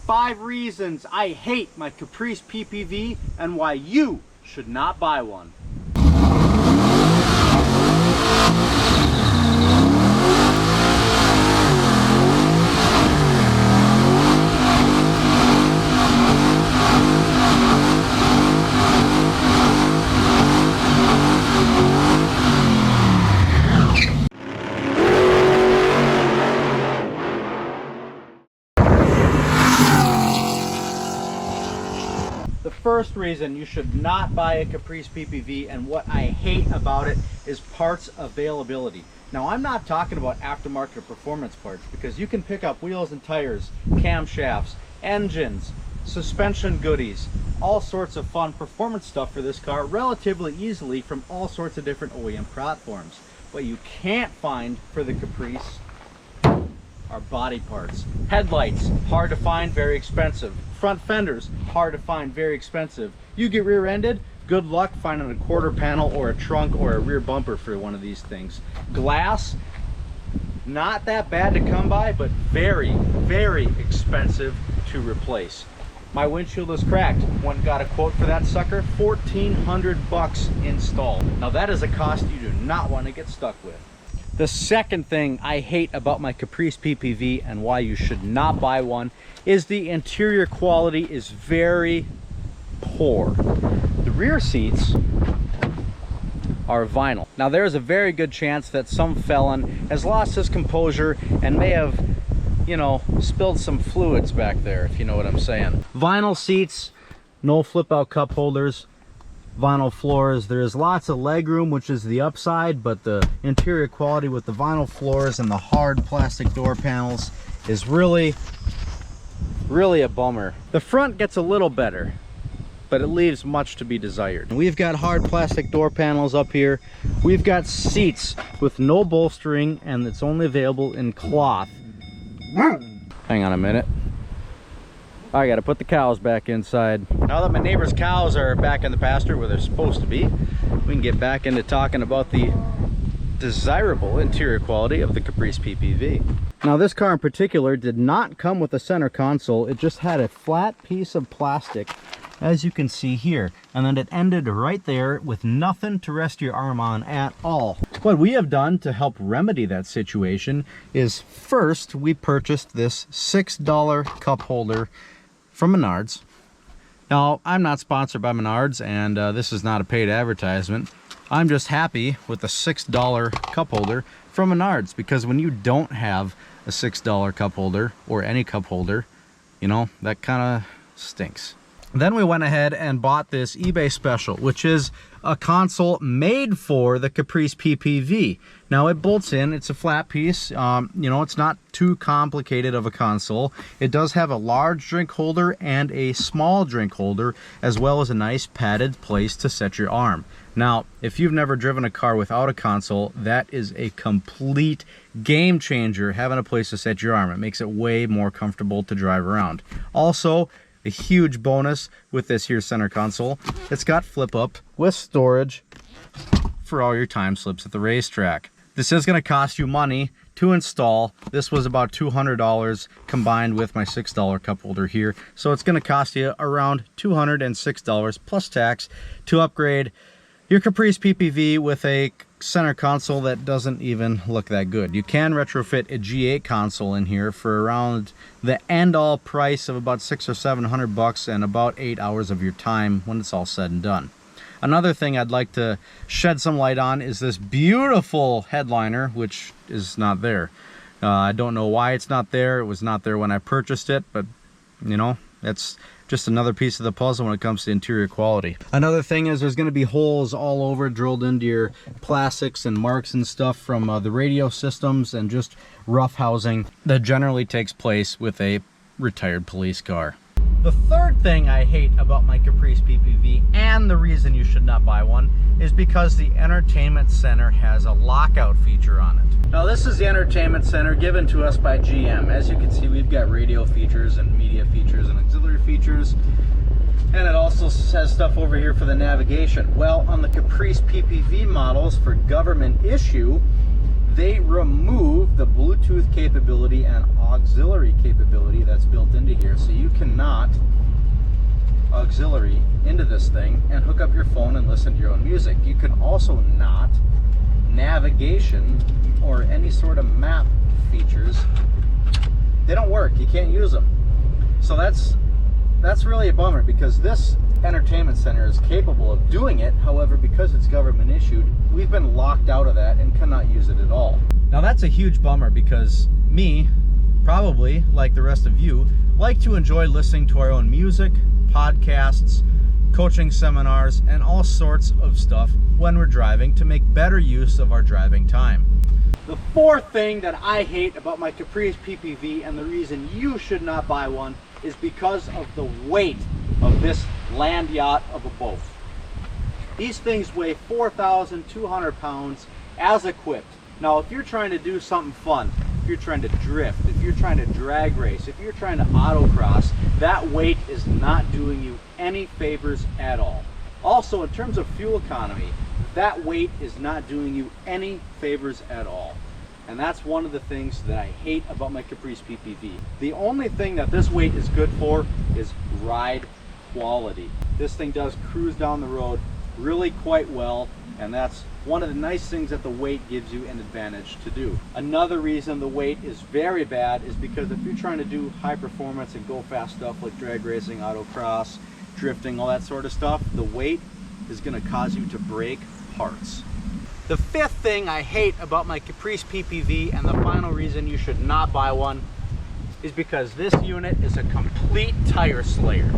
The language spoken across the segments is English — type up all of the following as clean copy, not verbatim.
5 reasons I hate my Caprice PPV and why you should not buy one. The first reason you should not buy a Caprice PPV and what I hate about it is parts availability. Now, I'm not talking about aftermarket performance parts, because you can pick up wheels and tires, camshafts, engines, suspension goodies, all sorts of fun performance stuff for this car relatively easily from all sorts of different OEM platforms. What you can't find for the Caprice are body parts. Headlights, hard to find, very expensive. Front fenders, hard to find, very expensive. You get rear-ended, good luck finding a quarter panel or a trunk or a rear bumper for one of these things. Glass, not that bad to come by, but very, very expensive to replace. My windshield is cracked. One got a quote for that sucker, $1,400 installed. Now that is a cost you do not want to get stuck with. The second thing I hate about my Caprice PPV and why you should not buy one is the interior quality is very poor. The rear seats are vinyl. Now there's a very good chance that some felon has lost his composure and may have, you know, spilled some fluids back there, if you know what I'm saying. Vinyl seats, no flip out cup holders. Vinyl floors, there's lots of leg room, which is the upside, but the interior quality with the vinyl floors and the hard plastic door panels is really a bummer. The front gets a little better, but it leaves much to be desired. We've got hard plastic door panels up here. We've got seats with no bolstering, and it's only available in cloth. Hang on a minute. I gotta put the cows back inside. Now that my neighbor's cows are back in the pasture where they're supposed to be, we can get back into talking about the desirable interior quality of the Caprice PPV. Now this car in particular did not come with a center console. It just had a flat piece of plastic, as you can see here, and then it ended right there with nothing to rest your arm on at all. What we have done to help remedy that situation is, first we purchased this $6 cup holder from Menards. Now, I'm not sponsored by Menards, and this is not a paid advertisement. I'm just happy with the $6 cup holder from Menards, because when you don't have a $6 cup holder, or any cup holder, you know, that kind of stinks. Then we went ahead and bought this eBay special, which is a console made for the Caprice PPV. Now it bolts in, it's a flat piece, you know, it's not too complicated of a console. It does have a large drink holder and a small drink holder, as well as a nice padded place to set your arm. Now, if you've never driven a car without a console, that is a complete game changer, having a place to set your arm. It makes it way more comfortable to drive around. Also, a huge bonus with this here center console, it's got flip up with storage for all your time slips at the racetrack. This is going to cost you money to install. This was about $200 combined with my $6 cup holder here. So it's going to cost you around $206 plus tax to upgrade your Caprice PPV with a center console that doesn't even look that good. You can retrofit a G8 console in here for around the end-all price of about $600 or $700 and about 8 hours of your time when it's all said and done. Another thing I'd like to shed some light on is this beautiful headliner, which is not there. I don't know why it's not there. It was not there when I purchased it, but you know, that's just another piece of the puzzle when it comes to interior quality. Another thing is there's going to be holes all over drilled into your plastics and marks and stuff from the radio systems and just rough housing that generally takes place with a retired police car. The third thing I hate about my Caprice PPV, and the reason you should not buy one, is because the entertainment center has a lockout feature on it. Now this is the entertainment center given to us by GM. As you can see, we've got radio features and media features and auxiliary features, and it also has stuff over here for the navigation. Well, on the Caprice PPV models for government issue, they remove the Bluetooth capability and auxiliary capability that's built into here, so you cannot auxiliary into this thing and hook up your phone and listen to your own music. You can also not navigation or any sort of map features. They don't work. You can't use them. So that's really a bummer, because this entertainment center is capable of doing it. However, because it's government issued, we've been locked out of that and cannot use it at all. Now that's a huge bummer, because me, probably like the rest of you, like to enjoy listening to our own music, podcasts, coaching seminars, and all sorts of stuff when we're driving to make better use of our driving time. The fourth thing that I hate about my Caprice PPV, and the reason you should not buy one, is because of the weight of this land yacht of a boat. These things weigh 4,200 pounds as equipped. Now, if you're trying to do something fun, if you're trying to drift, if you're trying to drag race, if you're trying to autocross, that weight is not doing you any favors at all. Also, in terms of fuel economy, that weight is not doing you any favors at all. And that's one of the things that I hate about my Caprice PPV. The only thing that this weight is good for is ride quality. This thing does cruise down the road really quite well, and that's one of the nice things that the weight gives you an advantage to do. Another reason the weight is very bad is because if you're trying to do high performance and go fast stuff like drag racing, autocross, drifting, all that sort of stuff, the weight is going to cause you to break parts. The fifth thing I hate about my Caprice PPV, and the final reason you should not buy one, is because this unit is a complete tire slayer.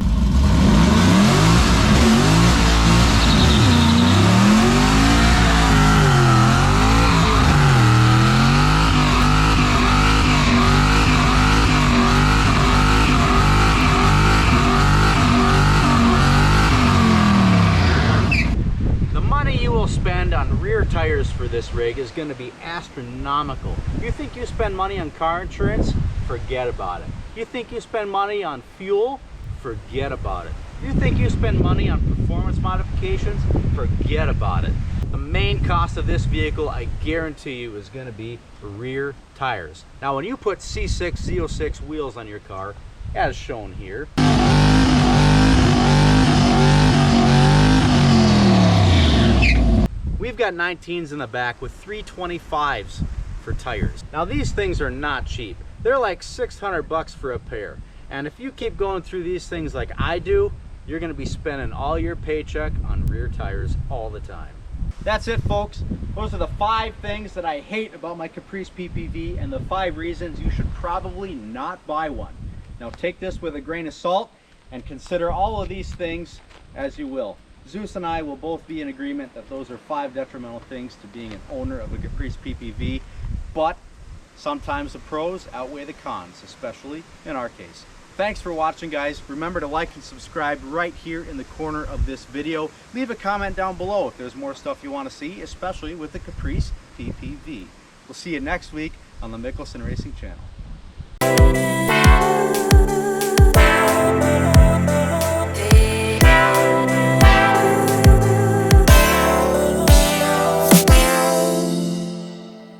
Spend on rear tires for this rig is going to be astronomical. You think you spend money on car insurance? Forget about it. You think you spend money on fuel? Forget about it. You think you spend money on performance modifications? Forget about it. The main cost of this vehicle, I guarantee you, is going to be rear tires. Now, when you put C6 Z06 wheels on your car, as shown here, we've got 19s in the back with 325s for tires. Now these things are not cheap. They're like 600 bucks for a pair. And if you keep going through these things like I do, you're gonna be spending all your paycheck on rear tires all the time. That's it, folks. Those are the 5 things that I hate about my Caprice PPV, and the 5 reasons you should probably not buy one. Now take this with a grain of salt and consider all of these things as you will. Zeus and I will both be in agreement that those are 5 detrimental things to being an owner of a Caprice PPV, but sometimes the pros outweigh the cons, especially in our case. Thanks for watching, guys. Remember to like and subscribe right here in the corner of this video. Leave a comment down below if there's more stuff you want to see, especially with the Caprice PPV. We'll see you next week on the Mickelson Racing Channel.